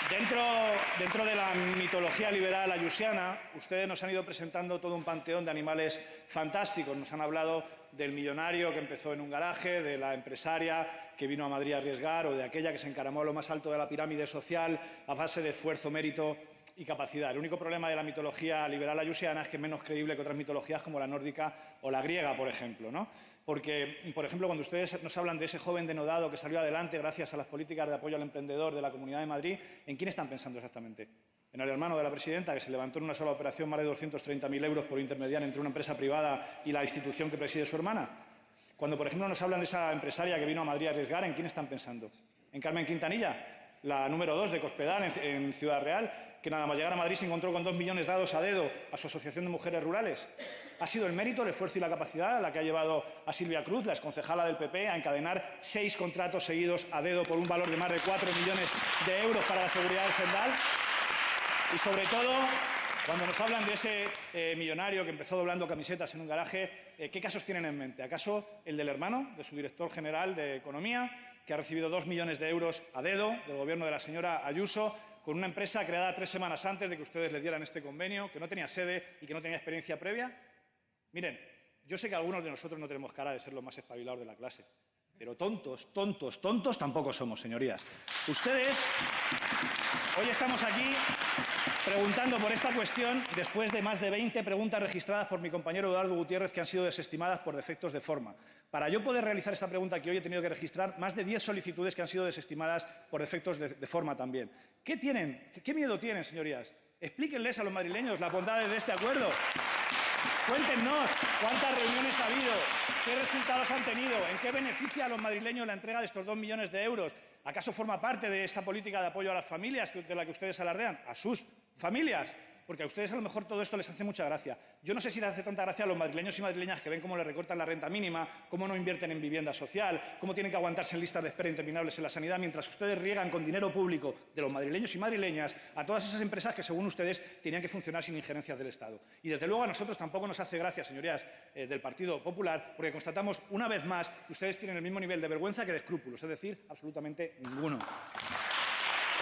Dentro de la mitología liberal ayusiana, ustedes nos han ido presentando todo un panteón de animales fantásticos. Nos han hablado del millonario que empezó en un garaje, de la empresaria que vino a Madrid a arriesgar o de aquella que se encaramó a lo más alto de la pirámide social a base de esfuerzo, mérito y capacidad. El único problema de la mitología liberal ayusiana es que es menos creíble que otras mitologías como la nórdica o la griega, por ejemplo, ¿no? Porque, por ejemplo, cuando ustedes nos hablan de ese joven denodado que salió adelante gracias a las políticas de apoyo al emprendedor de la Comunidad de Madrid, ¿en quién están pensando exactamente? ¿En el hermano de la presidenta, que se levantó en una sola operación más de 230.000 euros por intermediar entre una empresa privada y la institución que preside su hermana? Cuando, por ejemplo, nos hablan de esa empresaria que vino a Madrid a arriesgar, ¿en quién están pensando? ¿En Carmen Quintanilla, la número 2 de Cospedal, en Ciudad Real, que nada más llegar a Madrid se encontró con 2 millones dados a dedo a su Asociación de Mujeres Rurales? Ha sido el mérito, el esfuerzo y la capacidad la que ha llevado a Silvia Cruz, la exconcejala del PP, a encadenar 6 contratos seguidos a dedo por un valor de más de 4 millones de euros para la seguridad del Gendal. Y sobre todo, cuando nos hablan de ese millonario que empezó doblando camisetas en un garaje, ¿qué casos tienen en mente? ¿Acaso el del hermano de su director general de Economía, que ha recibido 2 millones de euros a dedo del gobierno de la señora Ayuso, con una empresa creada 3 semanas antes de que ustedes le dieran este convenio, que no tenía sede y que no tenía experiencia previa? Miren, yo sé que algunos de nosotros no tenemos cara de ser los más espabilados de la clase, pero tontos tampoco somos, señorías. Ustedes, hoy estamos aquí preguntando por esta cuestión después de más de 20 preguntas registradas por mi compañero Eduardo Gutiérrez que han sido desestimadas por defectos de forma. Para yo poder realizar esta pregunta que hoy he tenido que registrar más de 10 solicitudes que han sido desestimadas por defectos de forma también. ¿Qué tienen? ¿Qué miedo tienen, señorías? Explíquenles a los madrileños las bondades de este acuerdo. Cuéntenos cuántas reuniones ha habido, qué resultados han tenido, en qué beneficia a los madrileños la entrega de estos 2 millones de euros. ¿Acaso forma parte de esta política de apoyo a las familias de la que ustedes alardean? A sus familias. Porque a ustedes a lo mejor todo esto les hace mucha gracia. Yo no sé si les hace tanta gracia a los madrileños y madrileñas que ven cómo les recortan la renta mínima, cómo no invierten en vivienda social, cómo tienen que aguantarse en listas de espera interminables en la sanidad, mientras ustedes riegan con dinero público de los madrileños y madrileñas a todas esas empresas que, según ustedes, tenían que funcionar sin injerencias del Estado. Y, desde luego, a nosotros tampoco nos hace gracia, señorías del Partido Popular, porque constatamos una vez más que ustedes tienen el mismo nivel de vergüenza que de escrúpulos, es decir, absolutamente ninguno.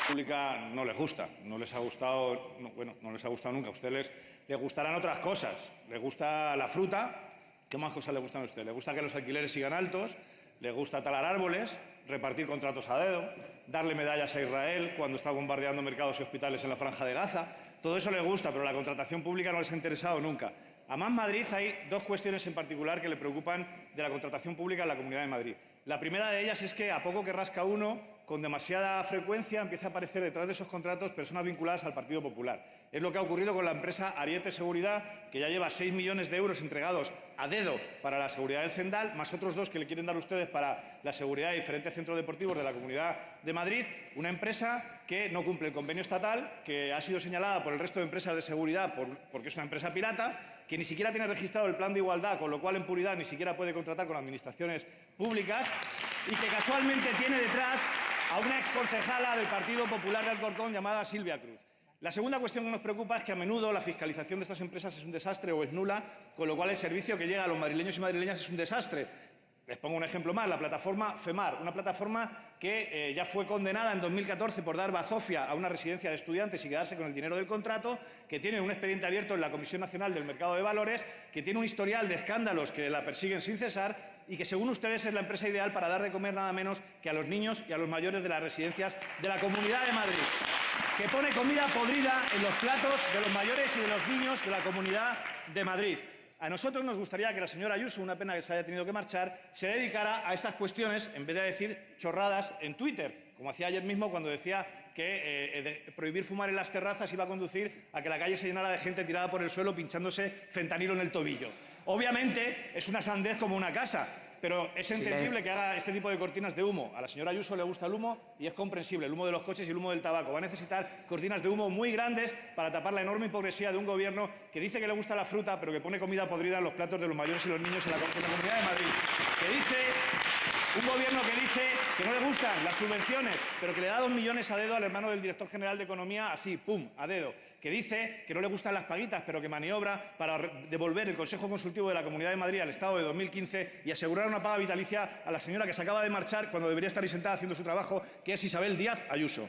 Pública no les gusta, no les ha gustado, no les ha gustado nunca. A ustedes les gustarán otras cosas. Les gusta la fruta. ¿Qué más cosas les gustan a ustedes? Les gusta que los alquileres sigan altos, les gusta talar árboles, repartir contratos a dedo, darle medallas a Israel cuando está bombardeando mercados y hospitales en la Franja de Gaza. Todo eso les gusta, pero la contratación pública no les ha interesado nunca. A Más Madrid hay 2 cuestiones en particular que le preocupan de la contratación pública en la Comunidad de Madrid. La primera de ellas es que, a poco que rasca uno, con demasiada frecuencia empieza a aparecer detrás de esos contratos personas vinculadas al Partido Popular. Es lo que ha ocurrido con la empresa Ariete Seguridad, que ya lleva 6 millones de euros entregados a dedo para la seguridad del Cendal, más otros 2 que le quieren dar ustedes para la seguridad de diferentes centros deportivos de la Comunidad de Madrid. Una empresa que no cumple el convenio estatal, que ha sido señalada por el resto de empresas de seguridad porque es una empresa pirata, que ni siquiera tiene registrado el plan de igualdad, con lo cual en puridad ni siquiera puede contratar con administraciones públicas, y que casualmente tiene detrás a una exconcejala del Partido Popular de Alcorcón llamada Silvia Cruz. La segunda cuestión que nos preocupa es que a menudo la fiscalización de estas empresas es un desastre o es nula, con lo cual el servicio que llega a los madrileños y madrileñas es un desastre. Les pongo un ejemplo más, la plataforma FEMAR, una plataforma que ya fue condenada en 2014 por dar bazofia a una residencia de estudiantes y quedarse con el dinero del contrato, que tiene un expediente abierto en la Comisión Nacional del Mercado de Valores, que tiene un historial de escándalos que la persiguen sin cesar y que, según ustedes, es la empresa ideal para dar de comer nada menos que a los niños y a los mayores de las residencias de la Comunidad de Madrid, que pone comida podrida en los platos de los mayores y de los niños de la Comunidad de Madrid. A nosotros nos gustaría que la señora Ayuso, una pena que se haya tenido que marchar, se dedicara a estas cuestiones en vez de decir chorradas en Twitter, como hacía ayer mismo cuando decía que prohibir fumar en las terrazas iba a conducir a que la calle se llenara de gente tirada por el suelo pinchándose fentanilo en el tobillo. Obviamente es una sandez como una casa, pero es entendible que haga este tipo de cortinas de humo. A la señora Ayuso le gusta el humo y es comprensible, el humo de los coches y el humo del tabaco. Va a necesitar cortinas de humo muy grandes para tapar la enorme hipocresía de un gobierno que dice que le gusta la fruta, pero que pone comida podrida en los platos de los mayores y los niños en la Comunidad de Madrid. Un gobierno que dice que no le gustan las subvenciones, pero que le da 2 millones a dedo al hermano del director general de Economía, así, pum, a dedo. Que dice que no le gustan las paguitas, pero que maniobra para devolver el Consejo Consultivo de la Comunidad de Madrid al Estado de 2015 y asegurar una paga vitalicia a la señora que se acaba de marchar cuando debería estar ahí sentada haciendo su trabajo, que es Isabel Díaz Ayuso.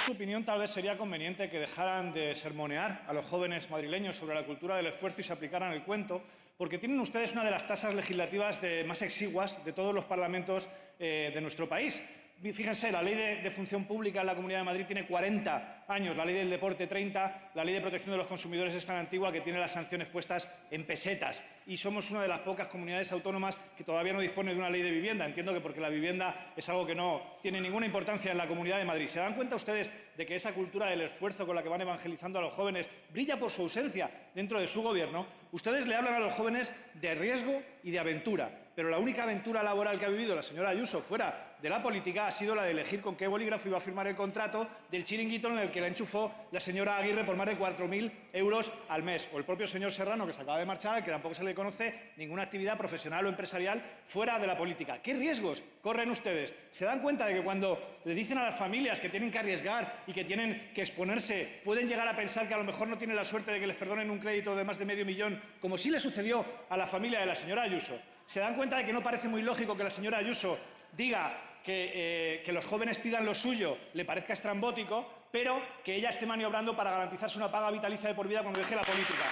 su opinión, tal vez sería conveniente que dejaran de sermonear a los jóvenes madrileños sobre la cultura del esfuerzo y se aplicaran el cuento, porque tienen ustedes una de las tasas legislativas más exiguas de todos los parlamentos de nuestro país. Fíjense, la Ley de Función Pública en la Comunidad de Madrid tiene 40 años, la Ley del Deporte 30, la Ley de Protección de los Consumidores es tan antigua que tiene las sanciones puestas en pesetas y somos una de las pocas comunidades autónomas que todavía no dispone de una ley de vivienda. Entiendo que porque la vivienda es algo que no tiene ninguna importancia en la Comunidad de Madrid. ¿Se dan cuenta ustedes de que esa cultura del esfuerzo con la que van evangelizando a los jóvenes brilla por su ausencia dentro de su gobierno? Ustedes le hablan a los jóvenes de riesgo y de aventura, pero la única aventura laboral que ha vivido la señora Ayuso fuera de la política ha sido la de elegir con qué bolígrafo iba a firmar el contrato del chiringuito en el que la enchufó la señora Aguirre por más de 4.000 euros al mes. O el propio señor Serrano, que se acaba de marchar, al que tampoco se le conoce ninguna actividad profesional o empresarial fuera de la política. ¿Qué riesgos corren ustedes? ¿Se dan cuenta de que cuando le dicen a las familias que tienen que arriesgar y que tienen que exponerse, pueden llegar a pensar que a lo mejor no tienen la suerte de que les perdonen un crédito de más de medio millón, como sí le sucedió a la familia de la señora Ayuso? ¿Se dan cuenta de que no parece muy lógico que la señora Ayuso diga que los jóvenes pidan lo suyo, le parezca estrambótico, pero que ella esté maniobrando para garantizarse una paga vitalicia de por vida cuando deje la política?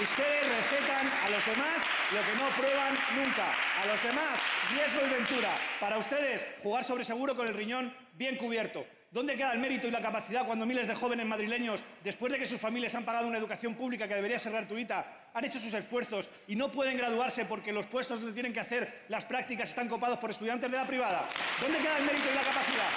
Ustedes recetan a los demás lo que no prueban nunca. A los demás, riesgo y ventura. Para ustedes, jugar sobre seguro con el riñón bien cubierto. ¿Dónde queda el mérito y la capacidad cuando miles de jóvenes madrileños, después de que sus familias han pagado una educación pública que debería ser gratuita, han hecho sus esfuerzos y no pueden graduarse porque los puestos donde tienen que hacer las prácticas están copados por estudiantes de la privada? ¿Dónde queda el mérito y la capacidad?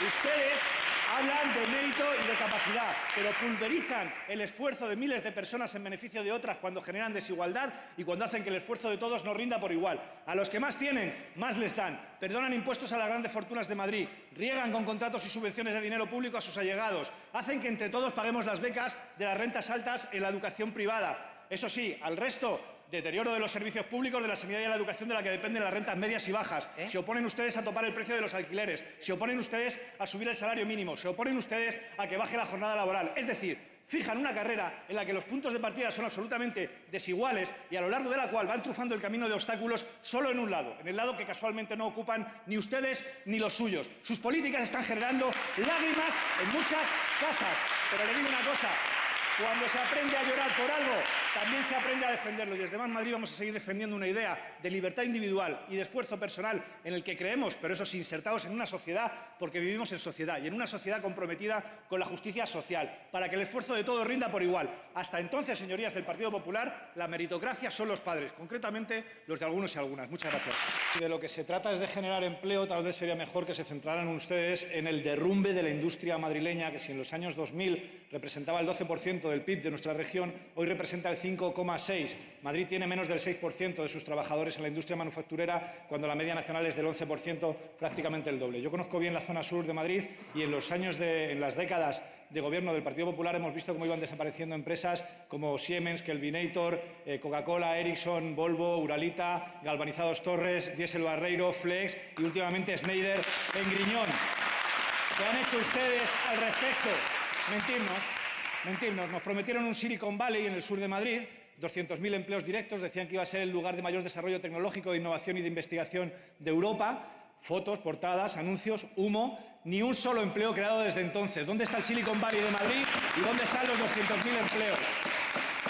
Ustedes hablan de mérito y de capacidad, pero pulverizan el esfuerzo de miles de personas en beneficio de otras cuando generan desigualdad y cuando hacen que el esfuerzo de todos no rinda por igual. A los que más tienen, más les dan. Perdonan impuestos a las grandes fortunas de Madrid, riegan con contratos y subvenciones de dinero público a sus allegados, hacen que entre todos paguemos las becas de las rentas altas en la educación privada. Eso sí, al resto, deterioro de los servicios públicos, de la sanidad y de la educación de la que dependen las rentas medias y bajas. Se oponen ustedes a topar el precio de los alquileres, se oponen ustedes a subir el salario mínimo, se oponen ustedes a que baje la jornada laboral. Es decir, fijan una carrera en la que los puntos de partida son absolutamente desiguales y a lo largo de la cual van trufando el camino de obstáculos solo en un lado, en el lado que casualmente no ocupan ni ustedes ni los suyos. Sus políticas están generando lágrimas en muchas casas. Pero le digo una cosa, cuando se aprende a llorar por algo, también se aprende a defenderlo. Y desde Más Madrid vamos a seguir defendiendo una idea de libertad individual y de esfuerzo personal en el que creemos, pero eso sí, insertados en una sociedad, porque vivimos en sociedad y en una sociedad comprometida con la justicia social, para que el esfuerzo de todos rinda por igual. Hasta entonces, señorías del Partido Popular, la meritocracia son los padres, concretamente los de algunos y algunas. Muchas gracias. Si de lo que se trata es de generar empleo, tal vez sería mejor que se centraran ustedes en el derrumbe de la industria madrileña, que si en los años 2000 representaba el 12% del PIB de nuestra región, hoy representa el 5,6%. Madrid tiene menos del 6% de sus trabajadores en la industria manufacturera, cuando la media nacional es del 11%, prácticamente el doble. Yo conozco bien la zona sur de Madrid y en en las décadas de gobierno del Partido Popular hemos visto cómo iban desapareciendo empresas como Siemens, Kelvinator, Coca-Cola, Ericsson, Volvo, Uralita, Galvanizados Torres, Diesel Barreiro, Flex y últimamente Schneider en Griñón. ¿Qué han hecho ustedes al respecto? Mentirnos. Nos prometieron un Silicon Valley en el sur de Madrid, 200.000 empleos directos, decían que iba a ser el lugar de mayor desarrollo tecnológico, de innovación y de investigación de Europa. Fotos, portadas, anuncios, humo, ni un solo empleo creado desde entonces. ¿Dónde está el Silicon Valley de Madrid y dónde están los 200.000 empleos?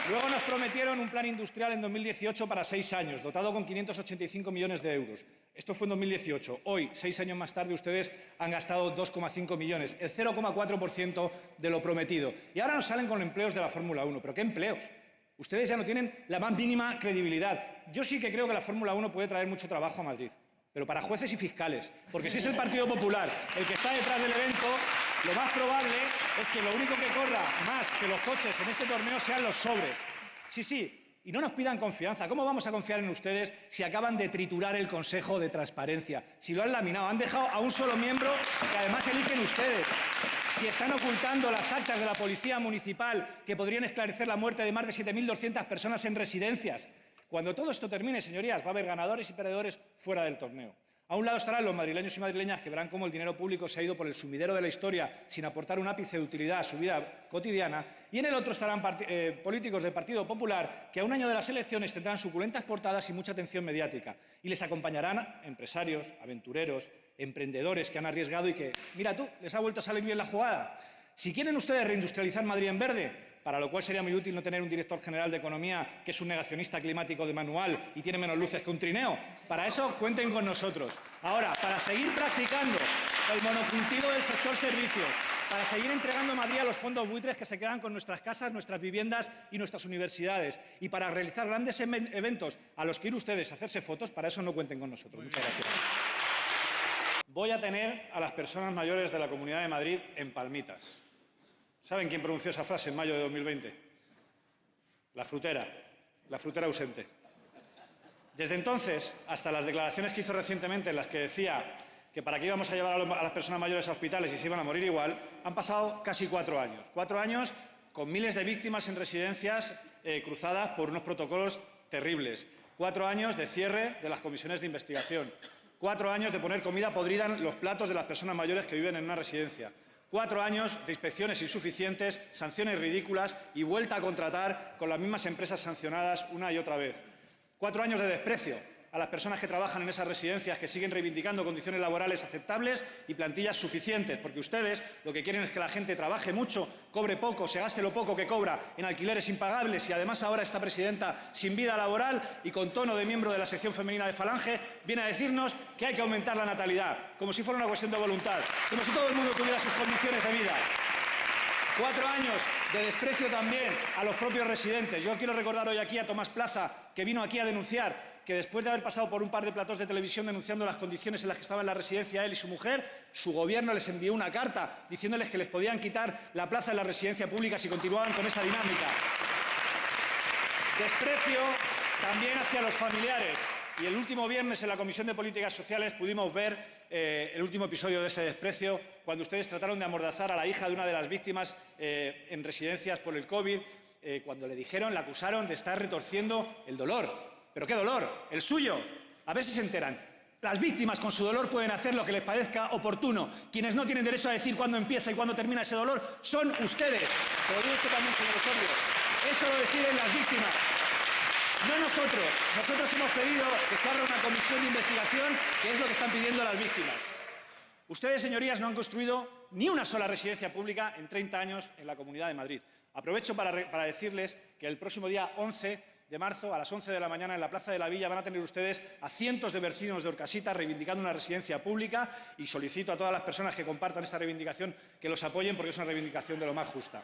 Luego nos prometieron un plan industrial en 2018 para 6 años, dotado con 585 millones de euros. Esto fue en 2018. Hoy, 6 años más tarde, ustedes han gastado 2,5 millones, el 0,4% de lo prometido. Y ahora nos salen con empleos de la Fórmula 1. ¿Pero qué empleos? Ustedes ya no tienen la más mínima credibilidad. Yo sí que creo que la Fórmula 1 puede traer mucho trabajo a Madrid, pero para jueces y fiscales. Porque si es el Partido Popular el que está detrás del evento, lo más probable es que lo único que corra más que los coches en este torneo sean los sobres. Sí. Y no nos pidan confianza. ¿Cómo vamos a confiar en ustedes si acaban de triturar el Consejo de Transparencia? Si lo han laminado, han dejado a un solo miembro que además eligen ustedes. Si están ocultando las actas de la Policía Municipal que podrían esclarecer la muerte de más de 7.200 personas en residencias. Cuando todo esto termine, señorías, va a haber ganadores y perdedores fuera del torneo. A un lado estarán los madrileños y madrileñas que verán cómo el dinero público se ha ido por el sumidero de la historia sin aportar un ápice de utilidad a su vida cotidiana, y en el otro estarán políticos del Partido Popular que a un año de las elecciones tendrán suculentas portadas y mucha atención mediática, y les acompañarán empresarios, aventureros, emprendedores que han arriesgado y que, mira tú, les ha vuelto a salir bien la jugada. Si quieren ustedes reindustrializar Madrid en verde, para lo cual sería muy útil no tener un director general de Economía que es un negacionista climático de manual y tiene menos luces que un trineo, para eso cuenten con nosotros. Ahora, para seguir practicando el monocultivo del sector servicios, para seguir entregando a Madrid a los fondos buitres que se quedan con nuestras casas, nuestras viviendas y nuestras universidades, y para realizar grandes eventos a los que ir ustedes a hacerse fotos, para eso no cuenten con nosotros. Muchas gracias. Voy a tener a las personas mayores de la Comunidad de Madrid en palmitas. ¿Saben quién pronunció esa frase en mayo de 2020? La frutera ausente. Desde entonces, hasta las declaraciones que hizo recientemente en las que decía que para qué íbamos a llevar a las personas mayores a hospitales y se iban a morir igual, han pasado casi 4 años. 4 años con miles de víctimas en residencias cruzadas por unos protocolos terribles. 4 años de cierre de las comisiones de investigación. 4 años de poner comida podrida en los platos de las personas mayores que viven en una residencia. 4 años de inspecciones insuficientes, sanciones ridículas y vuelta a contratar con las mismas empresas sancionadas una y otra vez. 4 años de desprecio a las personas que trabajan en esas residencias, que siguen reivindicando condiciones laborales aceptables y plantillas suficientes, porque ustedes lo que quieren es que la gente trabaje mucho, cobre poco, se gaste lo poco que cobra en alquileres impagables y además ahora esta presidenta sin vida laboral y con tono de miembro de la sección femenina de Falange viene a decirnos que hay que aumentar la natalidad, como si fuera una cuestión de voluntad, como si todo el mundo tuviera sus condiciones de vida. 4 años de desprecio también a los propios residentes. Yo quiero recordar hoy aquí a Tomás Plaza, que vino aquí a denunciar que después de haber pasado por un par de platós de televisión denunciando las condiciones en las que estaba en la residencia él y su mujer, su gobierno les envió una carta diciéndoles que les podían quitar la plaza en la residencia pública si continuaban con esa dinámica. Desprecio también hacia los familiares. Y el último viernes en la Comisión de Políticas Sociales pudimos ver el último episodio de ese desprecio, cuando ustedes trataron de amordazar a la hija de una de las víctimas en residencias por el COVID, cuando le dijeron, la acusaron de estar retorciendo el dolor. ¿Pero qué dolor? ¿El suyo? A ver si se enteran. Las víctimas con su dolor pueden hacer lo que les parezca oportuno. Quienes no tienen derecho a decir cuándo empieza y cuándo termina ese dolor son ustedes. Pero digo usted también, señor Osorio. Eso lo deciden las víctimas. No nosotros. Nosotros hemos pedido que se abra una comisión de investigación, que es lo que están pidiendo las víctimas. Ustedes, señorías, no han construido ni una sola residencia pública en 30 años en la Comunidad de Madrid. Aprovecho para decirles que el próximo día 11 de marzo, a las 11 de la mañana, en la Plaza de la Villa, van a tener ustedes a cientos de vecinos de Orcasitas reivindicando una residencia pública y solicito a todas las personas que compartan esta reivindicación que los apoyen porque es una reivindicación de lo más justa.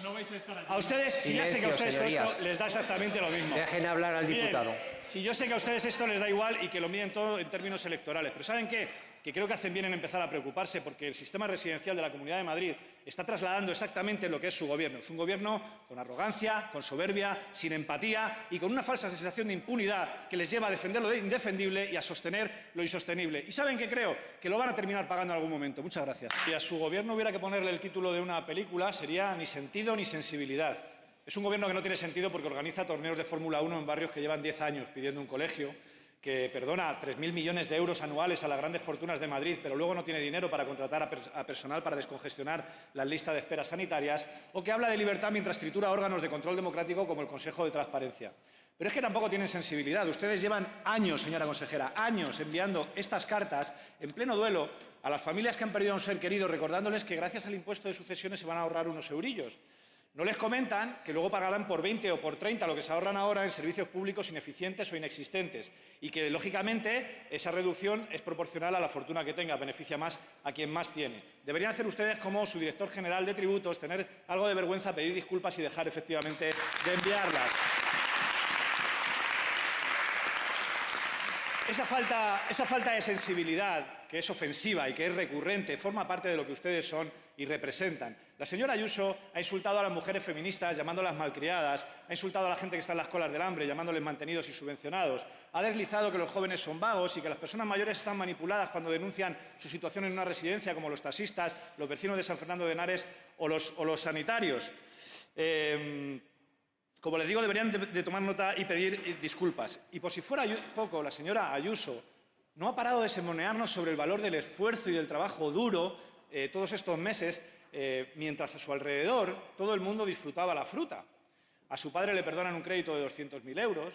No vais a estar allí. A ustedes, si ya sé que a ustedes esto les da exactamente lo mismo. Dejen hablar al diputado. Miren, si yo sé que a ustedes esto les da igual y que lo miden todo en términos electorales, pero ¿saben qué? Que creo que hacen bien en empezar a preocuparse porque el sistema residencial de la Comunidad de Madrid está trasladando exactamente lo que es su gobierno. Es un gobierno con arrogancia, con soberbia, sin empatía y con una falsa sensación de impunidad que les lleva a defender lo indefendible y a sostener lo insostenible. ¿Y saben qué creo? Que lo van a terminar pagando en algún momento. Muchas gracias. Si a su gobierno hubiera que ponerle el título de una película, sería Ni sentido ni sensibilidad. Es un gobierno que no tiene sentido porque organiza torneos de Fórmula 1 en barrios que llevan 10 años pidiendo un colegio, que perdona 3.000 millones de euros anuales a las grandes fortunas de Madrid, pero luego no tiene dinero para contratar a personal para descongestionar las listas de espera sanitarias, o que habla de libertad mientras tritura órganos de control democrático como el Consejo de Transparencia. Pero es que tampoco tienen sensibilidad. Ustedes llevan años, señora consejera, años enviando estas cartas en pleno duelo a las familias que han perdido a un ser querido, recordándoles que gracias al impuesto de sucesiones se van a ahorrar unos eurillos. No les comentan que luego pagarán por 20 o por 30 lo que se ahorran ahora en servicios públicos ineficientes o inexistentes y que, lógicamente, esa reducción es proporcional a la fortuna que tenga, beneficia más a quien más tiene. Deberían hacer ustedes como su director general de tributos, tener algo de vergüenza, pedir disculpas y dejar efectivamente de enviarlas. Esa falta de sensibilidad, que es ofensiva y que es recurrente, forma parte de lo que ustedes son y representan. La señora Ayuso ha insultado a las mujeres feministas llamándolas malcriadas, ha insultado a la gente que está en las colas del hambre llamándoles mantenidos y subvencionados, ha deslizado que los jóvenes son vagos y que las personas mayores están manipuladas cuando denuncian su situación en una residencia, como los taxistas, los vecinos de San Fernando de Henares o los sanitarios. Como les digo, deberían de tomar nota y pedir disculpas. Y por si fuera poco, la señora Ayuso no ha parado de sermonearnos sobre el valor del esfuerzo y del trabajo duro todos estos meses, mientras a su alrededor todo el mundo disfrutaba la fruta. A su padre le perdonan un crédito de 200.000 euros,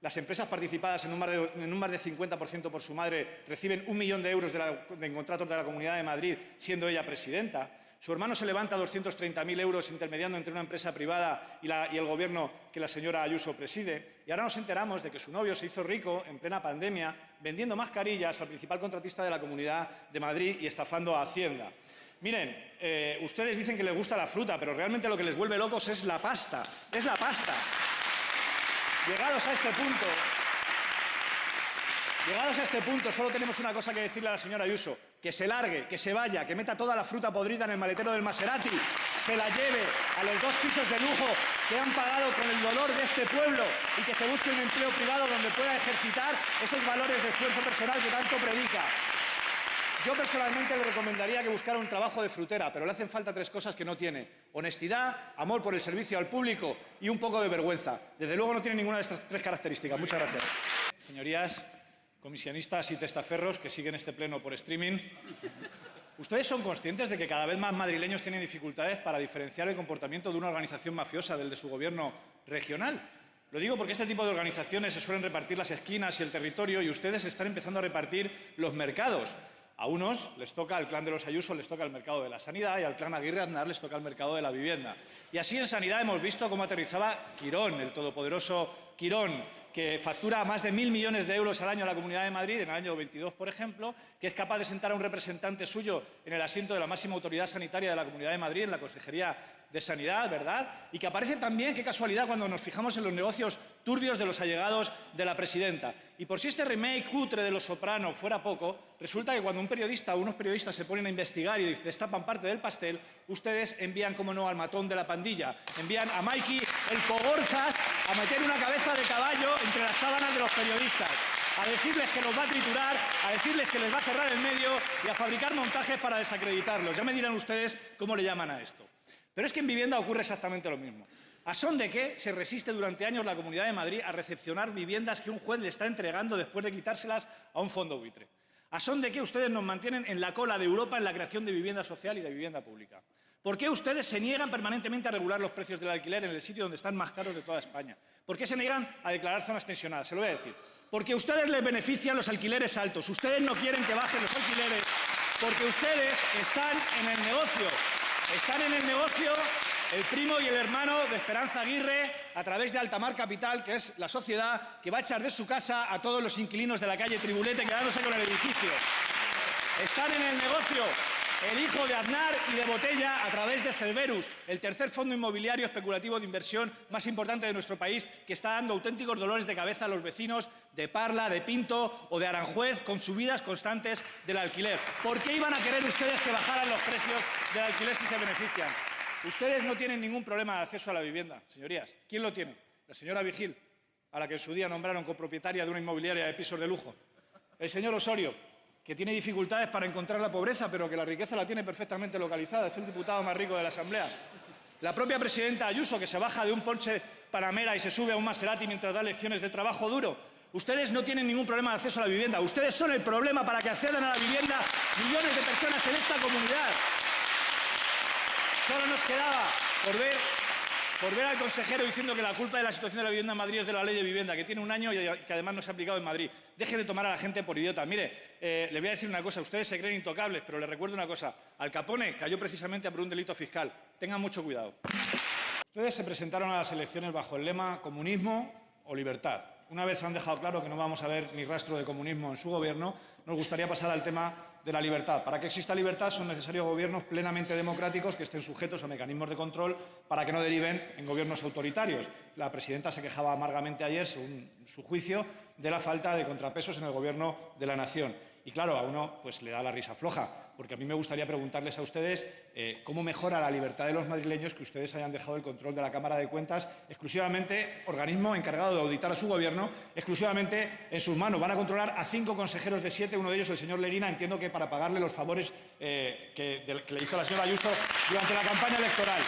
Las empresas participadas en un más de 50% por su madre reciben 1 millón de euros en contratos de la Comunidad de Madrid, siendo ella presidenta. Su hermano se levanta 230.000 euros intermediando entre una empresa privada y el Gobierno que la señora Ayuso preside. Y ahora nos enteramos de que su novio se hizo rico en plena pandemia vendiendo mascarillas al principal contratista de la Comunidad de Madrid y estafando a Hacienda. Miren, ustedes dicen que les gusta la fruta, pero realmente lo que les vuelve locos es la pasta. Es la pasta. Llegados a este punto, solo tenemos una cosa que decirle a la señora Ayuso: que se largue, que se vaya, que meta toda la fruta podrida en el maletero del Maserati, se la lleve a los 2 pisos de lujo que han pagado con el dolor de este pueblo y que se busque un empleo privado donde pueda ejercitar esos valores de esfuerzo personal que tanto predica. Yo personalmente le recomendaría que buscara un trabajo de frutera, pero le hacen falta 3 cosas que no tiene: honestidad, amor por el servicio al público y un poco de vergüenza. Desde luego no tiene ninguna de estas 3 características. Muchas gracias. Señorías, comisionistas y testaferros que siguen este pleno por streaming, ¿ustedes son conscientes de que cada vez más madrileños tienen dificultades para diferenciar el comportamiento de una organización mafiosa del de su gobierno regional? Lo digo porque este tipo de organizaciones se suelen repartir las esquinas y el territorio y ustedes están empezando a repartir los mercados. A unos les toca, al clan de los Ayuso les toca el mercado de la sanidad y al clan Aguirre Aznar les toca el mercado de la vivienda. Y así en sanidad hemos visto cómo aterrizaba Quirón, el todopoderoso Quirón, que factura más de 1.000 millones de euros al año a la Comunidad de Madrid, en el año 22, por ejemplo, que es capaz de sentar a un representante suyo en el asiento de la máxima autoridad sanitaria de la Comunidad de Madrid, en la Consejería de Sanidad, ¿verdad? Y que aparece también, qué casualidad, cuando nos fijamos en los negocios turbios de los allegados de la presidenta. Y por si este remake cutre de Los Soprano fuera poco, resulta que cuando un periodista o unos periodistas se ponen a investigar y destapan parte del pastel, ustedes envían, como no, al matón de la pandilla, envían a Mikey, el Cogorzas, a meter una cabeza de caballo entre las sábanas de los periodistas, a decirles que los va a triturar, a decirles que les va a cerrar el medio y a fabricar montajes para desacreditarlos. Ya me dirán ustedes cómo le llaman a esto. Pero es que en vivienda ocurre exactamente lo mismo. ¿A son de qué se resiste durante años la Comunidad de Madrid a recepcionar viviendas que un juez le está entregando después de quitárselas a un fondo buitre? ¿A son de qué ustedes nos mantienen en la cola de Europa en la creación de vivienda social y de vivienda pública? ¿Por qué ustedes se niegan permanentemente a regular los precios del alquiler en el sitio donde están más caros de toda España? ¿Por qué se niegan a declarar zonas tensionadas? Se lo voy a decir. Porque a ustedes les benefician los alquileres altos. Ustedes no quieren que bajen los alquileres porque ustedes están en el negocio. Están en el negocio el primo y el hermano de Esperanza Aguirre a través de Altamar Capital, que es la sociedad que va a echar de su casa a todos los inquilinos de la calle Tribulete quedándose con el edificio. Están en el negocio el hijo de Aznar y de Botella a través de Cerberus, el tercer fondo inmobiliario especulativo de inversión más importante de nuestro país, que está dando auténticos dolores de cabeza a los vecinos de Parla, de Pinto o de Aranjuez con subidas constantes del alquiler. ¿Por qué iban a querer ustedes que bajaran los precios del alquiler si se benefician? Ustedes no tienen ningún problema de acceso a la vivienda, señorías. ¿Quién lo tiene? La señora Vigil, a la que en su día nombraron copropietaria de una inmobiliaria de pisos de lujo. El señor Osorio, que tiene dificultades para encontrar la pobreza, pero que la riqueza la tiene perfectamente localizada. Es el diputado más rico de la Asamblea. La propia presidenta Ayuso, que se baja de un Porsche Panamera y se sube a un Maserati mientras da lecciones de trabajo duro. Ustedes no tienen ningún problema de acceso a la vivienda. Ustedes son el problema para que accedan a la vivienda millones de personas en esta comunidad. Solo nos quedaba por ver al consejero diciendo que la culpa de la situación de la vivienda en Madrid es de la ley de vivienda, que tiene 1 año y que además no se ha aplicado en Madrid. Deje de tomar a la gente por idiota. Mire, le voy a decir una cosa. Ustedes se creen intocables, pero les recuerdo una cosa. Al Capone cayó precisamente por un delito fiscal. Tengan mucho cuidado. Ustedes se presentaron a las elecciones bajo el lema comunismo o libertad. Una vez han dejado claro que no vamos a ver ni rastro de comunismo en su gobierno, nos gustaría pasar al tema de la libertad. Para que exista libertad son necesarios gobiernos plenamente democráticos que estén sujetos a mecanismos de control para que no deriven en gobiernos autoritarios. La presidenta se quejaba amargamente ayer, según su juicio, de la falta de contrapesos en el gobierno de la nación. Y claro, a uno pues le da la risa floja, porque a mí me gustaría preguntarles a ustedes cómo mejora la libertad de los madrileños que ustedes hayan dejado el control de la Cámara de Cuentas exclusivamente, organismo encargado de auditar a su gobierno, exclusivamente en sus manos. Van a controlar a 5 consejeros de 7, uno de ellos el señor Leguina, entiendo que para pagarle los favores que le hizo la señora Ayuso durante la campaña electoral.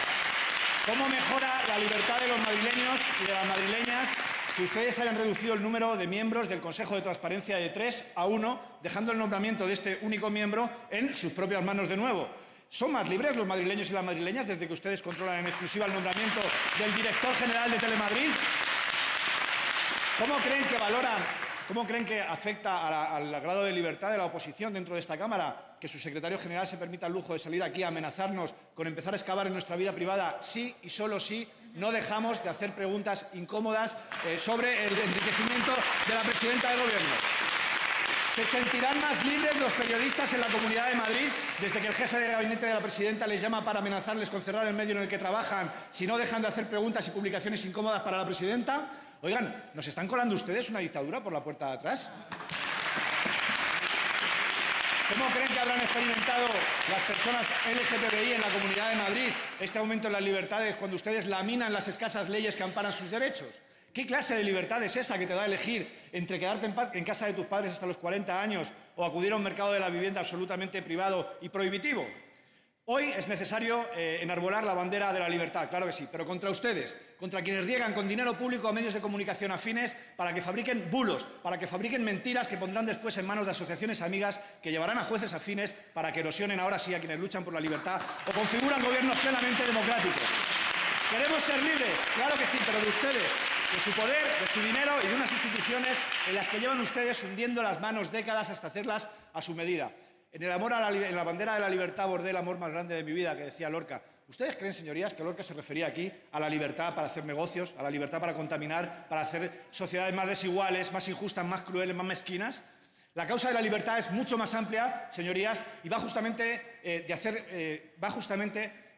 ¿Cómo mejora la libertad de los madrileños y de las madrileñas que ustedes hayan reducido el número de miembros del Consejo de Transparencia de 3 a 1, dejando el nombramiento de este único miembro en sus propias manos de nuevo? ¿Son más libres los madrileños y las madrileñas desde que ustedes controlan en exclusiva el nombramiento del director general de Telemadrid? ¿Cómo creen que valoran, cómo creen que afecta al grado de libertad de la oposición dentro de esta Cámara que su secretario general se permita el lujo de salir aquí a amenazarnos con empezar a excavar en nuestra vida privada si y solo si no dejamos de hacer preguntas incómodas sobre el enriquecimiento de la presidenta del Gobierno? ¿Se sentirán más libres los periodistas en la Comunidad de Madrid desde que el jefe de gabinete de la presidenta les llama para amenazarles con cerrar el medio en el que trabajan si no dejan de hacer preguntas y publicaciones incómodas para la presidenta? Oigan, ¿nos están colando ustedes una dictadura por la puerta de atrás? ¿Cómo creen que habrán experimentado las personas LGTBI en la Comunidad de Madrid este aumento en las libertades cuando ustedes laminan las escasas leyes que amparan sus derechos? ¿Qué clase de libertad es esa que te da a elegir entre quedarte en casa de tus padres hasta los 40 años o acudir a un mercado de la vivienda absolutamente privado y prohibitivo? Hoy es necesario enarbolar la bandera de la libertad, claro que sí, pero contra ustedes, contra quienes riegan con dinero público a medios de comunicación afines para que fabriquen bulos, para que fabriquen mentiras que pondrán después en manos de asociaciones amigas que llevarán a jueces afines para que erosionen ahora sí a quienes luchan por la libertad o configuran gobiernos plenamente democráticos. Queremos ser libres, claro que sí, pero de ustedes, de su poder, de su dinero y de unas instituciones en las que llevan ustedes hundiendo las manos décadas hasta hacerlas a su medida. En el amor en la bandera de la libertad bordé el amor más grande de mi vida, que decía Lorca. ¿Ustedes creen, señorías, que Lorca se refería aquí a la libertad para hacer negocios, a la libertad para contaminar, para hacer sociedades más desiguales, más injustas, más crueles, más mezquinas? La causa de la libertad es mucho más amplia, señorías, y va justamente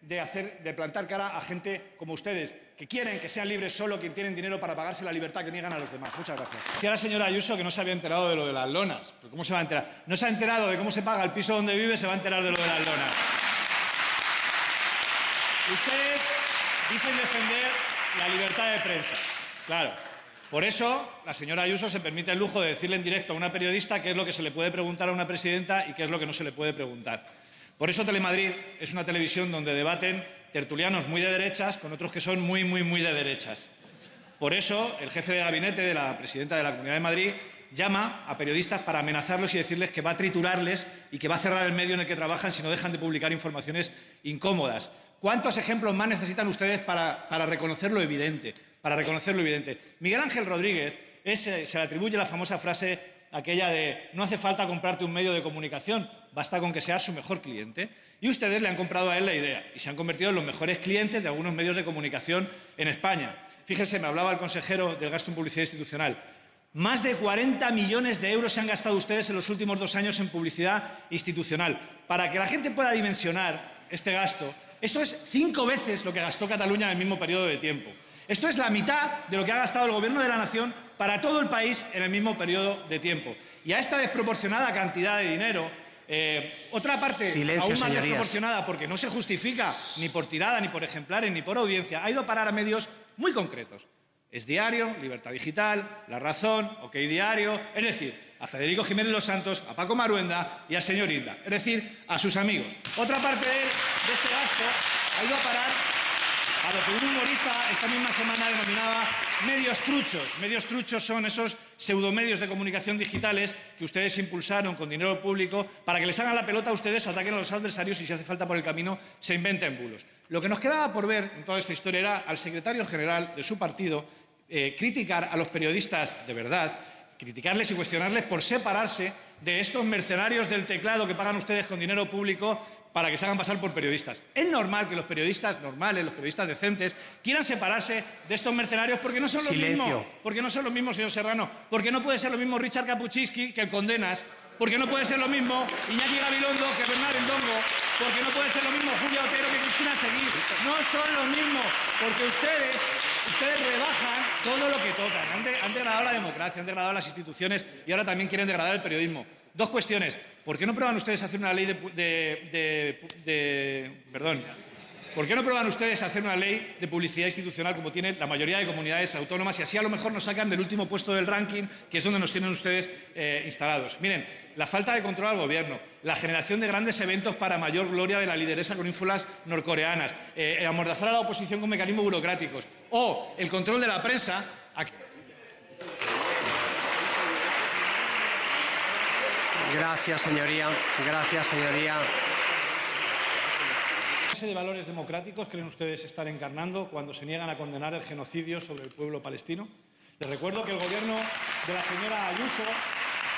de plantar cara a gente como ustedes, que quieren que sean libres solo quien tienen dinero para pagarse la libertad que niegan a los demás. Muchas gracias. Decía la señora Ayuso que no se había enterado de lo de las lonas. ¿Pero cómo se va a enterar? No se ha enterado de cómo se paga el piso donde vive, se va a enterar de lo de las lonas. Ustedes dicen defender la libertad de prensa. Claro. Por eso, la señora Ayuso se permite el lujo de decirle en directo a una periodista qué es lo que se le puede preguntar a una presidenta y qué es lo que no se le puede preguntar. Por eso Telemadrid es una televisión donde debaten tertulianos muy de derechas con otros que son muy de derechas. Por eso el jefe de gabinete de la presidenta de la Comunidad de Madrid llama a periodistas para amenazarlos y decirles que va a triturarles y que va a cerrar el medio en el que trabajan si no dejan de publicar informaciones incómodas. ¿Cuántos ejemplos más necesitan ustedes para reconocer lo evidente? Miguel Ángel Rodríguez se le atribuye la famosa frase aquella de no hace falta comprarte un medio de comunicación, basta con que seas su mejor cliente. Y ustedes le han comprado a él la idea y se han convertido en los mejores clientes de algunos medios de comunicación en España. Fíjense, me hablaba el consejero del gasto en publicidad institucional. Más de 40 millones de euros se han gastado ustedes en los últimos 2 años en publicidad institucional. Para que la gente pueda dimensionar este gasto, eso es 5 veces lo que gastó Cataluña en el mismo periodo de tiempo. Esto es la mitad de lo que ha gastado el Gobierno de la Nación para todo el país en el mismo periodo de tiempo. Y a esta desproporcionada cantidad de dinero, otra parte aún más desproporcionada, porque no se justifica ni por tirada, ni por ejemplares, ni por audiencia, ha ido a parar a medios muy concretos. Es Diario, Libertad Digital, La Razón, OK Diario, es decir, a Federico Jiménez Los Santos, a Paco Maruenda y al señor Inda, es decir, a sus amigos. Otra parte de este gasto ha ido a parar a lo que un humorista esta misma semana denominaba medios truchos. Medios truchos son esos pseudomedios de comunicación digitales que ustedes impulsaron con dinero público para que les hagan la pelota a ustedes, ataquen a los adversarios y, si hace falta por el camino, se inventen bulos. Lo que nos quedaba por ver en toda esta historia era al secretario general de su partido criticar a los periodistas de verdad, criticarles y cuestionarles por separarse de estos mercenarios del teclado que pagan ustedes con dinero público para que se hagan pasar por periodistas. Es normal que los periodistas normales, los periodistas decentes, quieran separarse de estos mercenarios porque no son los mismos. Porque no son los mismos, señor Serrano. Porque no puede ser lo mismo Richard Kapuczynski que el Condenas. Porque no puede ser lo mismo Iñaki Gabilondo que Bernard Endongo. Porque no puede ser lo mismo Julia Otero que Cristina Seguí. No son los mismos. Porque ustedes rebajan todo lo que tocan. Han degradado la democracia, han degradado las instituciones y ahora también quieren degradar el periodismo. 2 cuestiones. ¿Por qué no prueban ustedes a hacer una ley ¿Por qué no prueban ustedes a hacer una ley de publicidad institucional como tiene la mayoría de comunidades autónomas y así a lo mejor nos sacan del último puesto del ranking, que es donde nos tienen ustedes instalados? Miren, la falta de control al Gobierno, la generación de grandes eventos para mayor gloria de la lideresa con ínfulas norcoreanas, amordazar a la oposición con mecanismos burocráticos o el control de la prensa. Gracias, señoría. Gracias, señoría. ¿Qué clase de valores democráticos creen ustedes estar encarnando cuando se niegan a condenar el genocidio sobre el pueblo palestino? Les recuerdo que el Gobierno de la señora Ayuso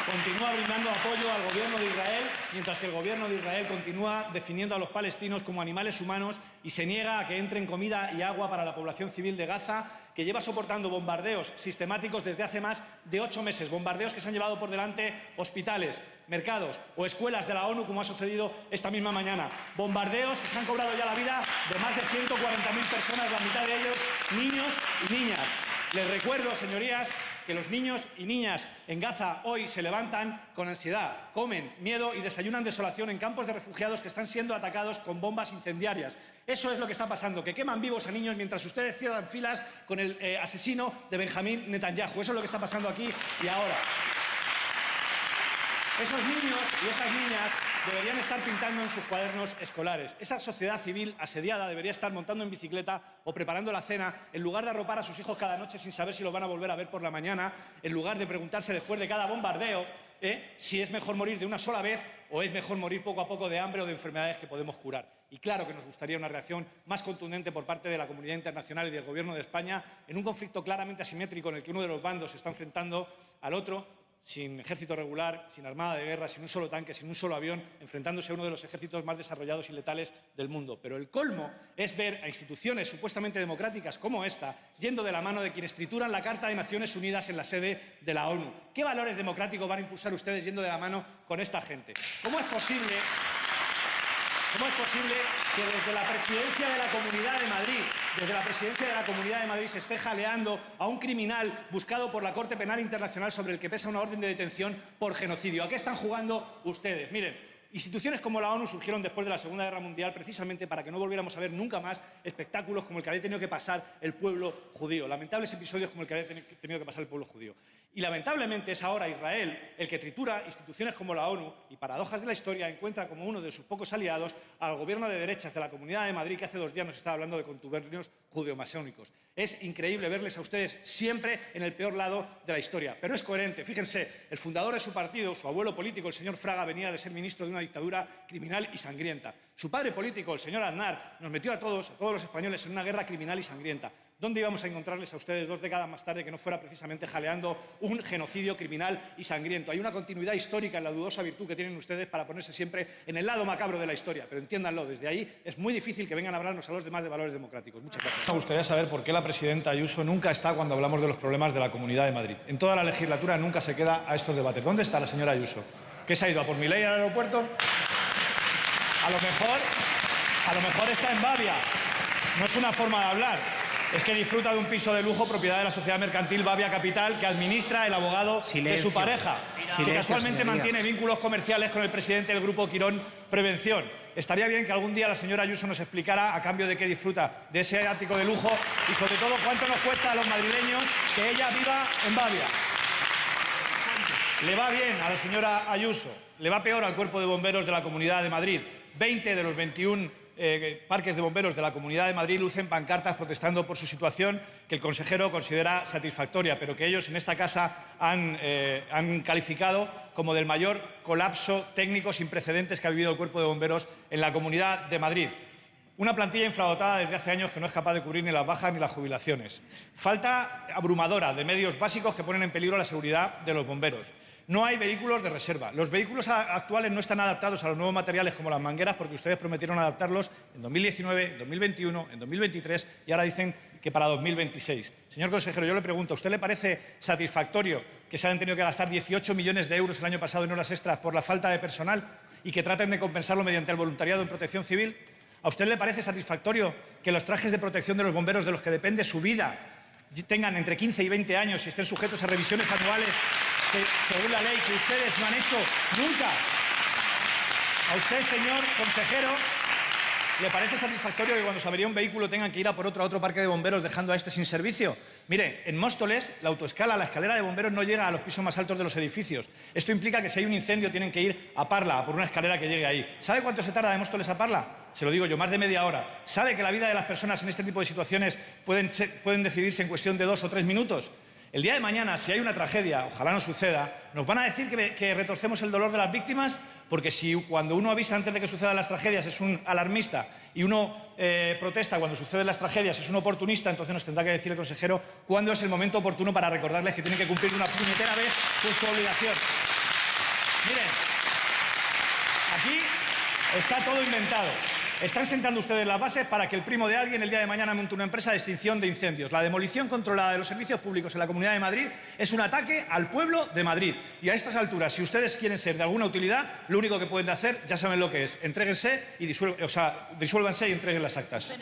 continúa brindando apoyo al Gobierno de Israel, mientras que el Gobierno de Israel continúa definiendo a los palestinos como animales humanos y se niega a que entren comida y agua para la población civil de Gaza, que lleva soportando bombardeos sistemáticos desde hace más de 8 meses, bombardeos que se han llevado por delante hospitales, mercados o escuelas de la ONU, como ha sucedido esta misma mañana. Bombardeos que se han cobrado ya la vida de más de 140.000 personas, la mitad de ellos niños y niñas. Les recuerdo, señorías, que los niños y niñas en Gaza hoy se levantan con ansiedad, comen miedo y desayunan desolación en campos de refugiados que están siendo atacados con bombas incendiarias. Eso es lo que está pasando, que queman vivos a niños mientras ustedes cierran filas con el asesino de Benjamín Netanyahu. Eso es lo que está pasando aquí y ahora. Esos niños y esas niñas deberían estar pintando en sus cuadernos escolares. Esa sociedad civil asediada debería estar montando en bicicleta o preparando la cena, en lugar de arropar a sus hijos cada noche sin saber si los van a volver a ver por la mañana, en lugar de preguntarse después de cada bombardeo si es mejor morir de una sola vez o es mejor morir poco a poco de hambre o de enfermedades que podemos curar. Y claro que nos gustaría una reacción más contundente por parte de la comunidad internacional y del Gobierno de España en un conflicto claramente asimétrico en el que uno de los bandos se está enfrentando al otro, sin ejército regular, sin armada de guerra, sin un solo tanque, sin un solo avión, enfrentándose a uno de los ejércitos más desarrollados y letales del mundo. Pero el colmo es ver a instituciones supuestamente democráticas como esta yendo de la mano de quienes trituran la Carta de Naciones Unidas en la sede de la ONU. ¿Qué valores democráticos van a impulsar ustedes yendo de la mano con esta gente? ¿Cómo es posible que desde la presidencia de la Comunidad de Madrid, se esté jaleando a un criminal buscado por la Corte Penal Internacional sobre el que pesa una orden de detención por genocidio? ¿A qué están jugando ustedes? Miren, instituciones como la ONU surgieron después de la Segunda Guerra Mundial precisamente para que no volviéramos a ver nunca más espectáculos como el que había tenido que pasar el pueblo judío, lamentables episodios como el que había tenido que pasar el pueblo judío. Y lamentablemente es ahora Israel el que tritura instituciones como la ONU y, paradojas de la historia, encuentra como uno de sus pocos aliados al gobierno de derechas de la Comunidad de Madrid, que hace 2 días nos estaba hablando de contubernios judeo-masónicos. Es increíble verles a ustedes siempre en el peor lado de la historia, pero es coherente. Fíjense, el fundador de su partido, su abuelo político, el señor Fraga, venía de ser ministro de una dictadura criminal y sangrienta. Su padre político, el señor Aznar, nos metió a todos los españoles en una guerra criminal y sangrienta. ¿Dónde íbamos a encontrarles a ustedes 2 décadas más tarde que no fuera precisamente jaleando un genocidio criminal y sangriento? Hay una continuidad histórica en la dudosa virtud que tienen ustedes para ponerse siempre en el lado macabro de la historia, pero entiéndanlo, desde ahí es muy difícil que vengan a hablarnos a los demás de valores democráticos. Muchas gracias. Me gustaría saber por qué la presidenta Ayuso nunca está cuando hablamos de los problemas de la Comunidad de Madrid. En toda la legislatura nunca se queda a estos debates. ¿Dónde está la señora Ayuso? ¿Qué se ha ido a por mi ley al aeropuerto? A lo mejor está en Bavia. No es una forma de hablar. Es que disfruta de un piso de lujo propiedad de la sociedad mercantil Bavia Capital, que administra el abogado de su pareja, que casualmente mantiene vínculos comerciales con el presidente del Grupo Quirón Prevención. Estaría bien que algún día la señora Ayuso nos explicara a cambio de qué disfruta de ese ático de lujo y, sobre todo, cuánto nos cuesta a los madrileños que ella viva en Bavia. Le va bien a la señora Ayuso, le va peor al Cuerpo de Bomberos de la Comunidad de Madrid. 20 de los 21 parques de bomberos de la Comunidad de Madrid lucen pancartas protestando por su situación, que el consejero considera satisfactoria, pero que ellos en esta casa han calificado como del mayor colapso técnico sin precedentes que ha vivido el Cuerpo de Bomberos en la Comunidad de Madrid. Una plantilla infradotada desde hace años que no es capaz de cubrir ni las bajas ni las jubilaciones. Falta abrumadora de medios básicos que ponen en peligro la seguridad de los bomberos. No hay vehículos de reserva. Los vehículos actuales no están adaptados a los nuevos materiales como las mangueras, porque ustedes prometieron adaptarlos en 2019, en 2021, en 2023 y ahora dicen que para 2026. Señor consejero, yo le pregunto, ¿a usted le parece satisfactorio que se hayan tenido que gastar 18 millones de euros el año pasado en horas extras por la falta de personal y que traten de compensarlo mediante el voluntariado en protección civil? ¿A usted le parece satisfactorio que los trajes de protección de los bomberos, de los que depende su vida, tengan entre 15 y 20 años y estén sujetos a revisiones anuales que, según la ley, que ustedes no han hecho nunca? ¿A usted, señor consejero, le parece satisfactorio que cuando se avería un vehículo tengan que ir a por otro parque de bomberos dejando a este sin servicio? Mire, en Móstoles, la autoescala, la escalera de bomberos no llega a los pisos más altos de los edificios. Esto implica que si hay un incendio tienen que ir a Parla, a por una escalera que llegue ahí. ¿Sabe cuánto se tarda de Móstoles a Parla? Se lo digo yo, más de media hora. ¿Sabe que la vida de las personas en este tipo de situaciones pueden decidirse en cuestión de 2 o 3 minutos? El día de mañana, si hay una tragedia, ojalá no suceda, nos van a decir que retorcemos el dolor de las víctimas, porque si cuando uno avisa antes de que sucedan las tragedias es un alarmista y uno protesta cuando suceden las tragedias es un oportunista, entonces nos tendrá que decir el consejero cuándo es el momento oportuno para recordarles que tienen que cumplir una puñetera vez con su obligación. Miren, aquí está todo inventado. Están sentando ustedes las bases para que el primo de alguien el día de mañana monte una empresa de extinción de incendios. La demolición controlada de los servicios públicos en la Comunidad de Madrid es un ataque al pueblo de Madrid. Y a estas alturas, si ustedes quieren ser de alguna utilidad, lo único que pueden hacer, ya saben lo que es. Entréguense y disuélvanse y entreguen las actas.